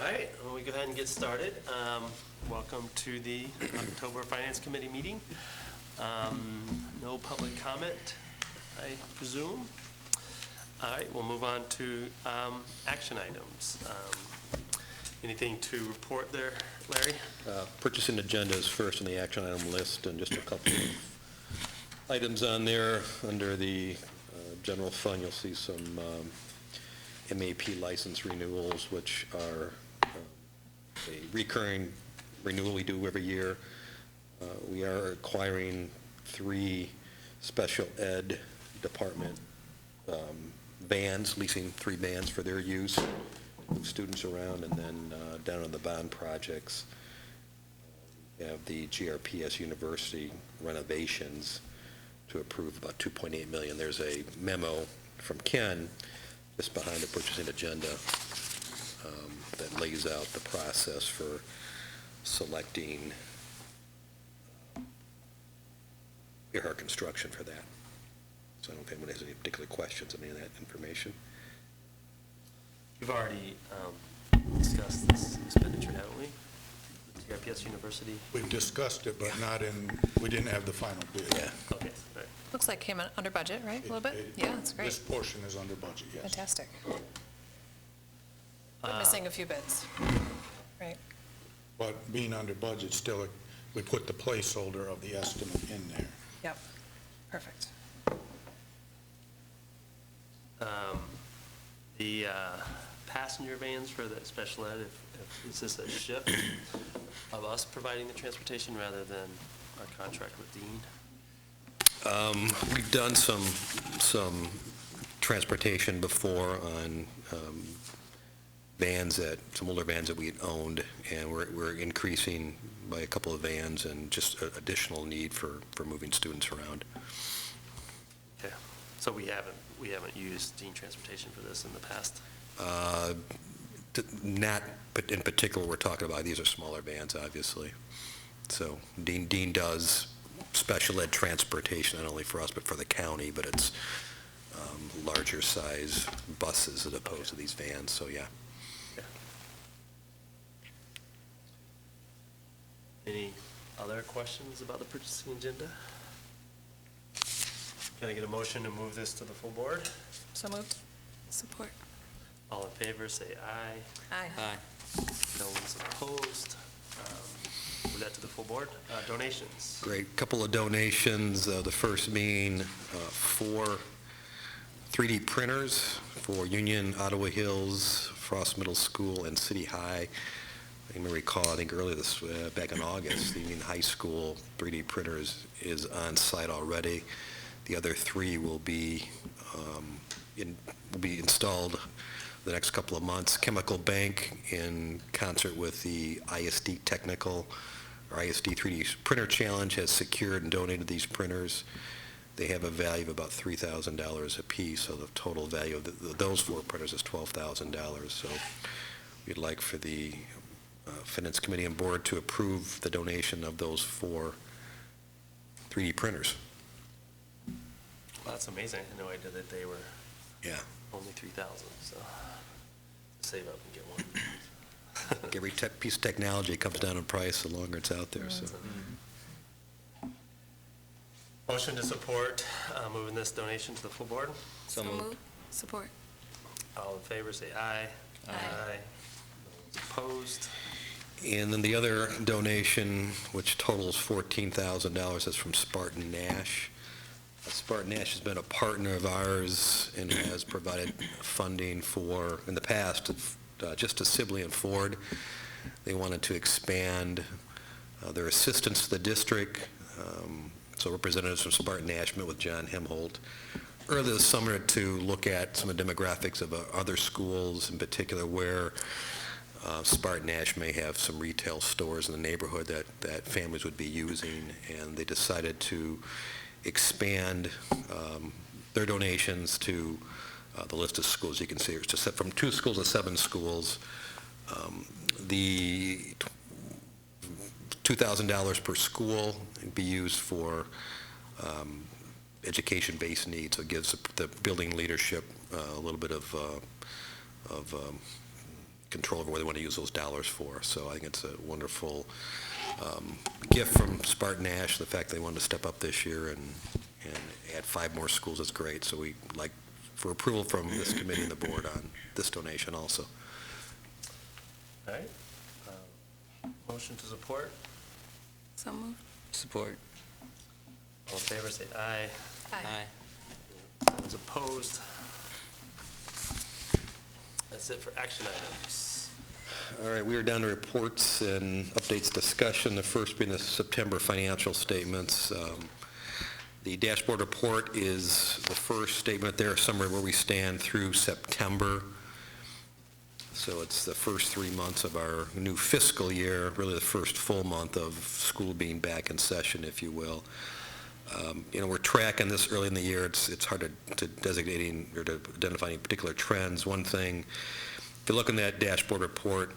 All right, well, we go ahead and get started. Welcome to the October Finance Committee meeting. No public comment, I presume. All right, we'll move on to action items. Anything to report there, Larry? Purchasing agenda is first on the action item list, and just a couple of items on there. Under the general fund, you'll see some MAP license renewals, which are a recurring renewal we do every year. We are acquiring 3 special ed department vans, leasing 3 vans for their use, students around, and then down on the bond projects, we have the GRPS University renovations to approve about $2.8 million. There's a memo from Ken just behind the purchasing agenda that lays out the process for selecting Earhart Construction for that. So I don't know if anyone has any particular questions on any of that information. We've already discussed this expenditure, haven't we? The GRPS University? We've discussed it, but not in, we didn't have the final bid. Yeah. Okay, all right. Looks like came under budget, right? A little bit? Yeah, that's great. This portion is under budget, yes. Fantastic. We're missing a few bids, right? But being under budget, still, we put the placeholder of the estimate in there. Yep, perfect. The passenger vans for the special ed, is this a shift of us providing the transportation rather than our contract with Dean? We've done some transportation before on vans some older vans that we had owned, and we're increasing by a couple of vans and just additional need for moving students around. Okay, so we haven't used Dean Transportation for this in the past? Not, but in particular, we're talking about, these are smaller vans, obviously. So Dean does special ed transportation, not only for us, but for the county, but it's larger size buses as opposed to these vans, so yeah. Any other questions about the purchasing agenda? Can I get a motion to move this to the full board? So moved. Support. All in favor, say aye. Aye. No one's opposed. Move that to the full board. Donations. Great. Couple of donations. The first being 4 3D printers for Union, Ottawa Hills, Frost Middle School, and City High. You may recall, I think earlier this, back in August, the Union High School 3D printer is on site already. The other 3 will be installed the next couple of months. Chemical Bank, in concert with the ISD Technical or ISD 3D Printer Challenge, has secured and donated these printers. They have a value of about $3,000 a piece, so the total value of those 4 printers is $12,000. So we'd like for the Finance Committee and Board to approve the donation of those 4 3D printers. Well, that's amazing. I had no idea that they were only 3,000, so save up and get one. Every piece of technology comes down in price the longer it's out there. So. Motion to support moving this donation to the full board. So moved. Support. All in favor, say aye. Aye. No one's opposed. And then the other donation, which totals $14,000, is from Spartan Nash. Spartan Nash has been a partner of ours and has provided funding for, in the past, just to Sibley and Ford. They wanted to expand their assistance to the district. So representatives from Spartan Nash met with John Hemholt earlier this summer to look at some of the demographics of other schools, in particular where Spartan Nash may have some retail stores in the neighborhood that families would be using, and they decided to expand their donations to the list of schools. You can see it's just from 2 schools to 7 schools. The $2,000 per school be used for education-based needs. So it gives the building leadership a little bit of control over what they want to use those dollars for. So I think it's a wonderful gift from Spartan Nash, the fact they wanted to step up this year and add 5 more schools is great. So we like for approval from this committee and the board on this donation also. All right. Motion to support. So moved. Support. All in favor, say aye. Aye. Those opposed? That's it for action items. All right, we are down to reports and updates discussion, the first being the September financial statements. The dashboard report is the first statement there, a summary where we stand through September. So it's the first 3 months of our new fiscal year, really the first full month of school being back in session, if you will. We're tracking this early in the year. It's hard to designating or to identify any particular trends. One thing, if you look in that dashboard report,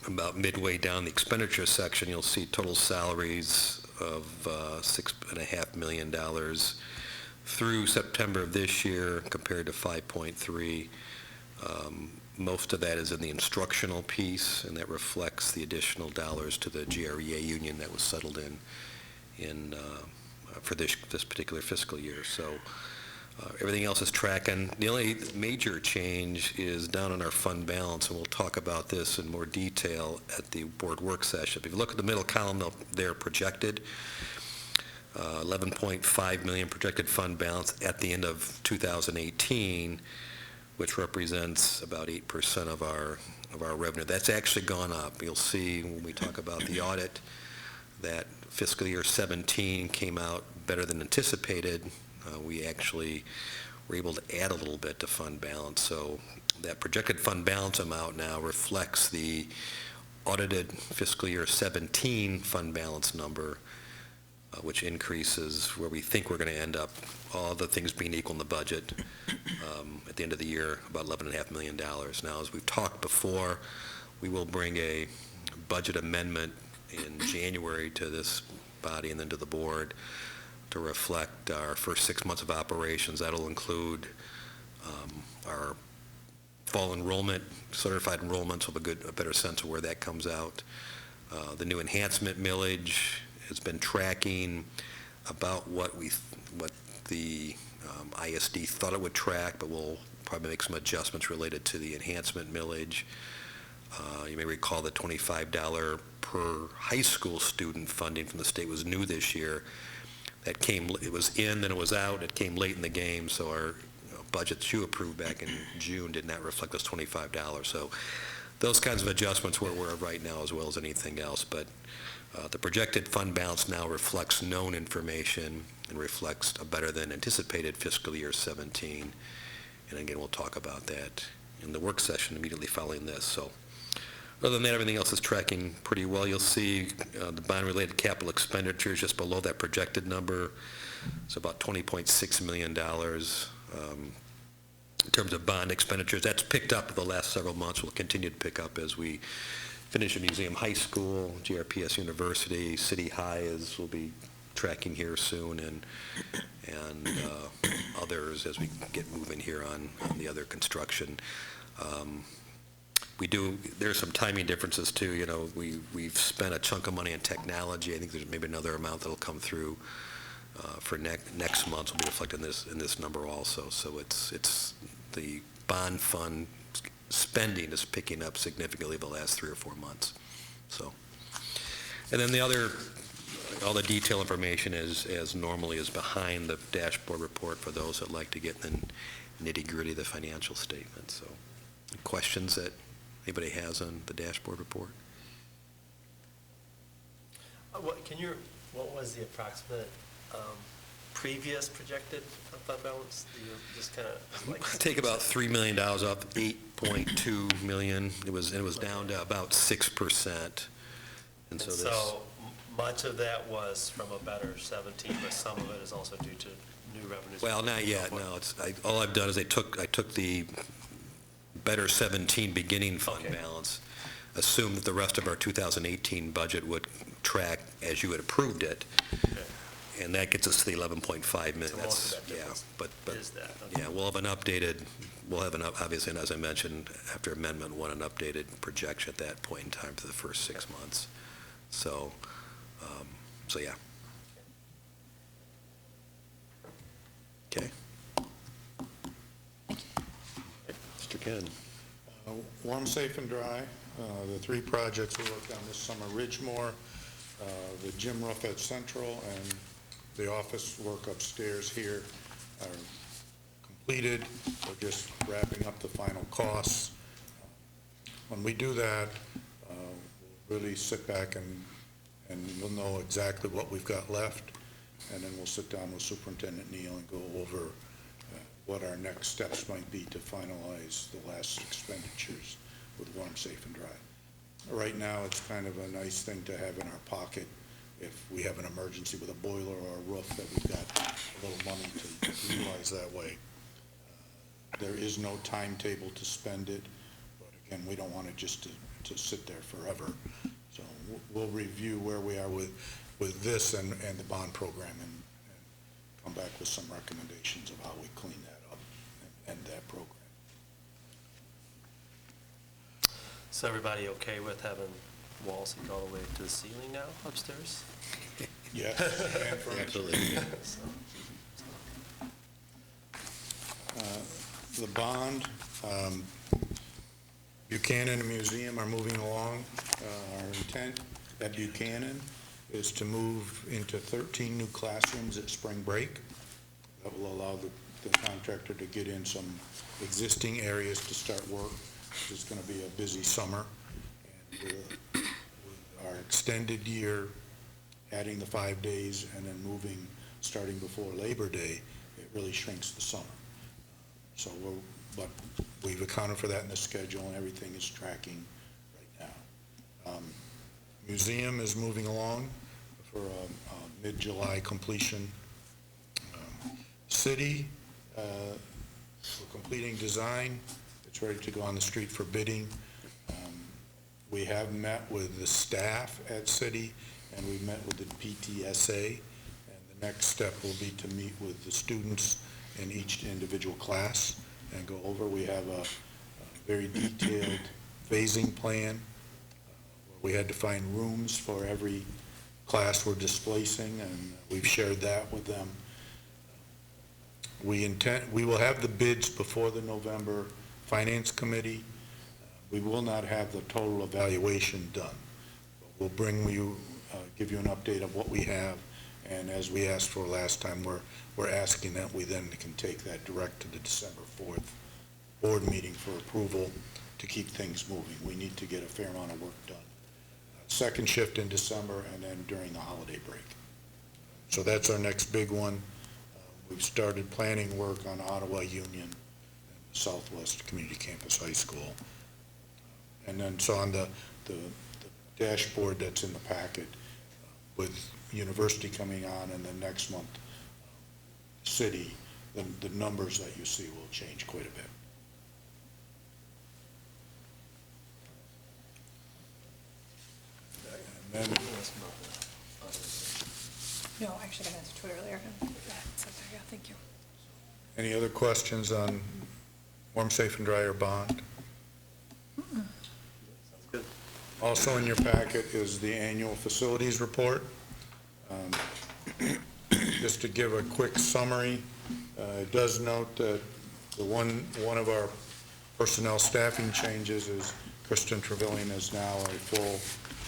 about midway down the expenditure section, you'll see total salaries of $6.5 million through September of this year compared to 5.3. Most of that is in the instructional piece, and that reflects the additional dollars to the GREA union that was settled in for this particular fiscal year. So everything else is tracking. The only major change is down on our fund balance, and we'll talk about this in more detail at the board work session. If you look at the middle column, they're projected. 11.5 million projected fund balance at the end of 2018, which represents about 8% of our revenue. That's actually gone up. You'll see when we talk about the audit that fiscal year 17 came out better than anticipated. We actually were able to add a little bit to fund balance. So that projected fund balance amount now reflects the audited fiscal year 17 fund balance number, which increases where we think we're going to end up, all the things being equal in the budget, at the end of the year, about $11.5 million. Now, as we've talked before, we will bring a budget amendment in January to this body and then to the board to reflect our first 6 months of operations. That'll include our fall enrollment, certified enrollments, will have a better sense of where that comes out. The new enhancement millage has been tracking about what the ISD thought it would track, but we'll probably make some adjustments related to the enhancement millage. You may recall the $25 per high school student funding from the state was new this year. It was in, then it was out, it came late in the game, so our budgets you approved back in June did not reflect those $25. So those kinds of adjustments where we're right now as well as anything else, but the projected fund balance now reflects known information and reflects a better than anticipated fiscal year 17. And again, we'll talk about that in the work session immediately following this. So other than that, everything else is tracking pretty well. You'll see the bond-related capital expenditures just below that projected number. It's about $20.6 million in terms of bond expenditures. That's picked up the last several months. Will continue to pick up as we finish a museum high school, GRPS University, City High will be tracking here soon, and others as we get moving here on the other construction. There's some timing differences too. We've spent a chunk of money on technology. I think there's maybe another amount that'll come through for next month will be reflected in this number also. So it's the bond fund spending is picking up significantly the last 3 or 4 months. So, and then all the detail information as normally is behind the dashboard report for those that like to get the nitty-gritty of the financial statement. So, questions that anybody has on the dashboard report? What was the approximate previous projected fund balance? Do you just kind of Take about $3 million off, $8.2 million. It was down to about 6%. And so much of that was from a better 17, but some of it is also due to new revenues. Well, not yet. No, all I've done is I took the better 17 beginning fund balance, assumed that the rest of our 2018 budget would track as you had approved it. Okay. And that gets us to the 11.5 million. So most of that difference is that. Okay. Yeah, we'll have an updated we'll have obviously, and as I mentioned, after Amendment 1, an updated projection at that point in time for the first 6 months. So, yeah. Okay. Mr. Ken. Warm, safe, and dry. The 3 projects we worked on this summer, Ridgemore, the gym roof at Central, and the office work upstairs here are completed. We're just wrapping up the final costs. When we do that, we'll really sit back and we'll know exactly what we've got left, and then we'll sit down with Superintendent Neal and go over what our next steps might be to finalize the last expenditures with warm, safe, and dry. Right now, it's kind of a nice thing to have in our pocket if we have an emergency with a boiler or a roof, that we've got a little money to utilize that way. There is no timetable to spend it, but again, we don't want it just to sit there forever. So we'll review where we are with this and the bond program and come back with some recommendations of how we clean that up and end that program. So everybody okay with having walls that go all the way to the ceiling now upstairs? Yeah. Absolutely. The bond, Buchanan and Museum are moving along. Our intent at Buchanan is to move into 13 new classrooms at spring break. That will allow the contractor to get in some existing areas to start work. It's going to be a busy summer. And with our extended year, adding the 5 days and then moving, starting before Labor Day, it really shrinks the summer. So but we've accounted for that in the schedule, and everything is tracking right now. Museum is moving along for a mid-July completion. City, we're completing design. It's ready to go on the street for bidding. We have met with the staff at City, and we've met with the PTSA, and the next step will be to meet with the students in each individual class and go over. We have a very detailed phasing plan. We had to find rooms for every class we're displacing, and we've shared that with them. We will have the bids before the November Finance Committee. We will not have the total evaluation done. We'll bring you, give you an update of what we have, and as we asked for last time, we're asking that we then can take that direct to the December 4th board meeting for approval to keep things moving. We need to get a fair amount of work done. Second shift in December, and then during the holiday break. So that's our next big one. We've started planning work on Ottawa Union and the Southwest Community Campus High School. And then so on the dashboard that's in the packet, with university coming on and then next month city, the numbers that you see will change quite a bit. And then No, actually, I answered to it earlier. Yeah, it's up there. Yeah, thank you. any other questions on warm, safe, and dry or bond? Good. Also in your packet is the annual facilities report. Just to give a quick summary, it does note that one of our personnel staffing changes is Kristen Trevelyan is now a full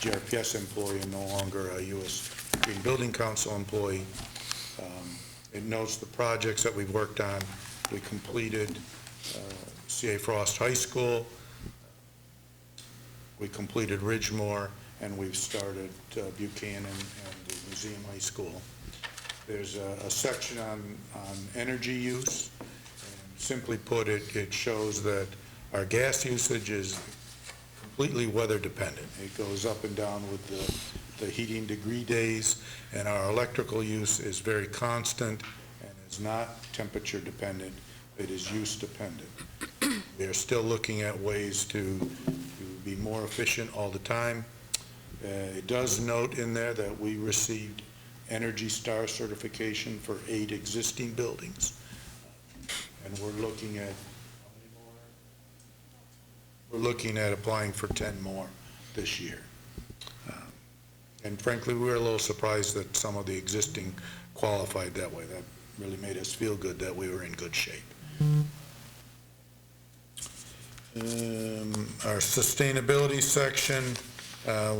GRPS employee and no longer a U.S. Green Building Council employee. It notes the projects that we've worked on. We completed C.A. Frost High School. We completed Ridgemore, and we've started Buchanan and the Museum High School. There's a section on energy use. And simply put, it shows that our gas usage is completely weather dependent. It goes up and down with the heating degree days, and our electrical use is very constant and is not temperature dependent. It is use dependent. We are still looking at ways to be more efficient all the time. It does note in there that we received Energy Star certification for 8 existing buildings. And we're looking at, how many we're looking at applying for 10 more this year. And frankly, we were a little surprised that some of the existing qualified that way. That really made us feel good that we were in good shape. Our sustainability section,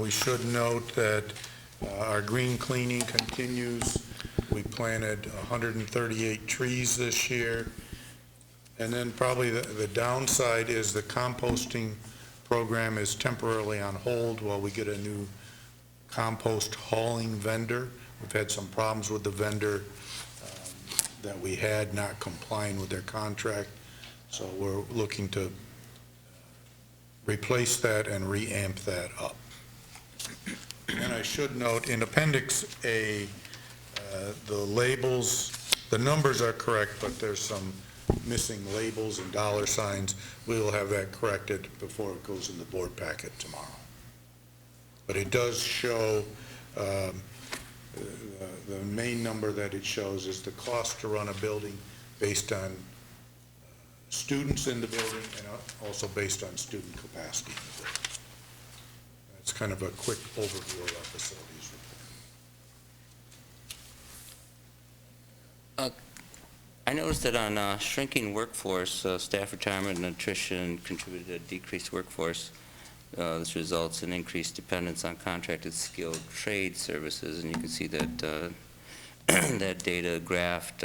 we should note that our green cleaning continues. We planted 138 trees this year. And then probably the downside is the composting program is temporarily on hold while we get a new compost hauling vendor. We've had some problems with the vendor that we had not complying with their contract. So we're looking to replace that and re-amp that up. And I should note in Appendix A, the labels, the numbers are correct, but there's some missing labels and dollar signs. We will have that corrected before it goes in the board packet tomorrow. But it does show, the main number that it shows is the cost to run a building based on students in the building and also based on student capacity in the building. That's kind of a quick overview of our facilities report. I noticed that on shrinking workforce, staff retirement and attrition contributed to a decreased workforce. This results in increased dependence on contracted skilled trade services, and you can see that that data graphed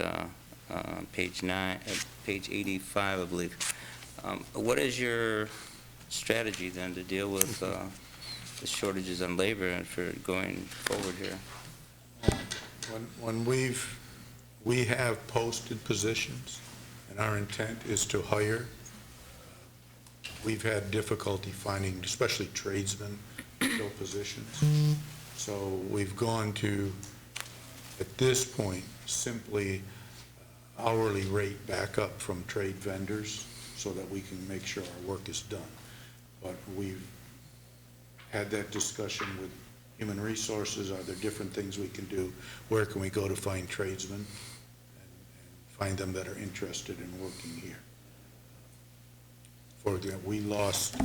page 85, I believe. What is your strategy then to deal with the shortages on labor and for going forward here? When we have posted positions, and our intent is to hire, we've had difficulty finding, especially tradesmen, fill positions. So we've gone to, at this point, simply hourly rate back up from trade vendors so that we can make sure our work is done. But we've had that discussion with Human Resources. Are there different things we can do? Where can we go to find tradesmen and find them that are interested in working here? For example, we lost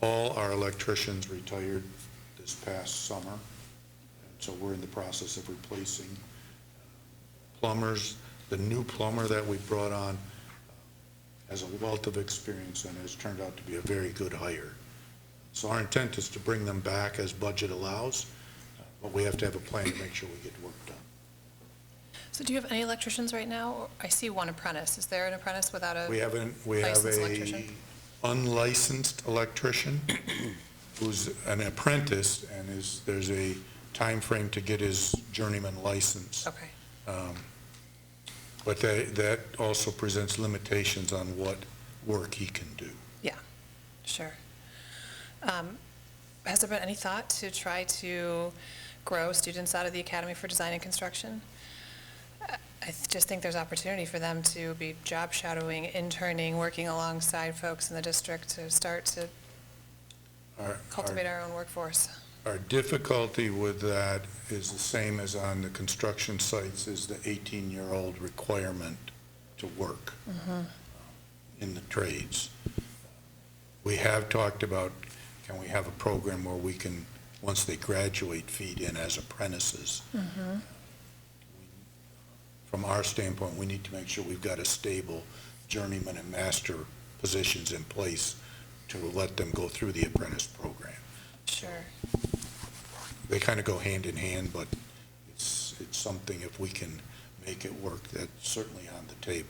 all our electricians retired this past summer, and so we're in the process of replacing plumbers. The new plumber that we brought on has a wealth of experience and has turned out to be a very good hire. So our intent is to bring them back as budget allows, but we have to have a plan to make sure we get work done. So do you have any electricians right now? I see one apprentice. Is there an apprentice without a We have licensed a electrician? unlicensed electrician who's an apprentice, and there's a time frame to get his journeyman license. Okay. But that also presents limitations on what work he can do. Yeah, sure. Has there been any thought to try to grow students out of the Academy for Design and Construction? I just think there's opportunity for them to be job shadowing, interning, working alongside folks in the district to start to cultivate our own workforce. Our difficulty with that is the same as on the construction sites, is the 18-year-old requirement to work in the trades. We have talked about, can we have a program where we can, once they graduate, feed in as apprentices? From our standpoint, we need to make sure we've got a stable journeyman and master positions in place to let them go through the apprentice program. Sure. They kind of go hand in hand, but it's something, if we can make it work, that's certainly on the table.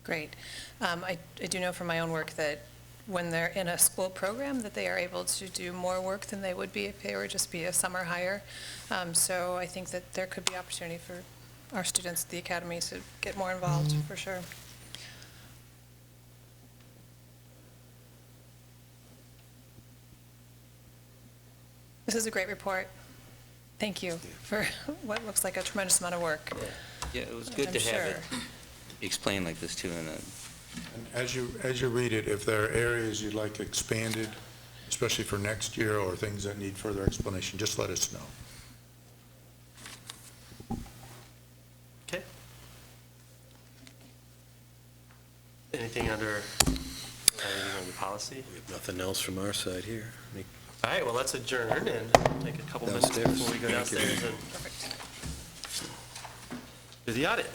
Great. I do know from my own work that when they're in a school program that they are able to do more work than they would be if they were just be a summer hire. So I think that there could be opportunity for our students at the Academy to get more involved, for sure. This is a great report. Thank you for what looks like a tremendous amount of work. Yeah, it was good I'm to have sure. it explained like this too. And as you read it, if there are areas you'd like expanded, especially for next year, or things that need further explanation, just let us know. Okay. Anything under policy. We have nothing else from our side here. Any- All right, well, let's adjourn and take a couple minutes Downstairs. before we go Thank you. downstairs and Perfect. do the audit.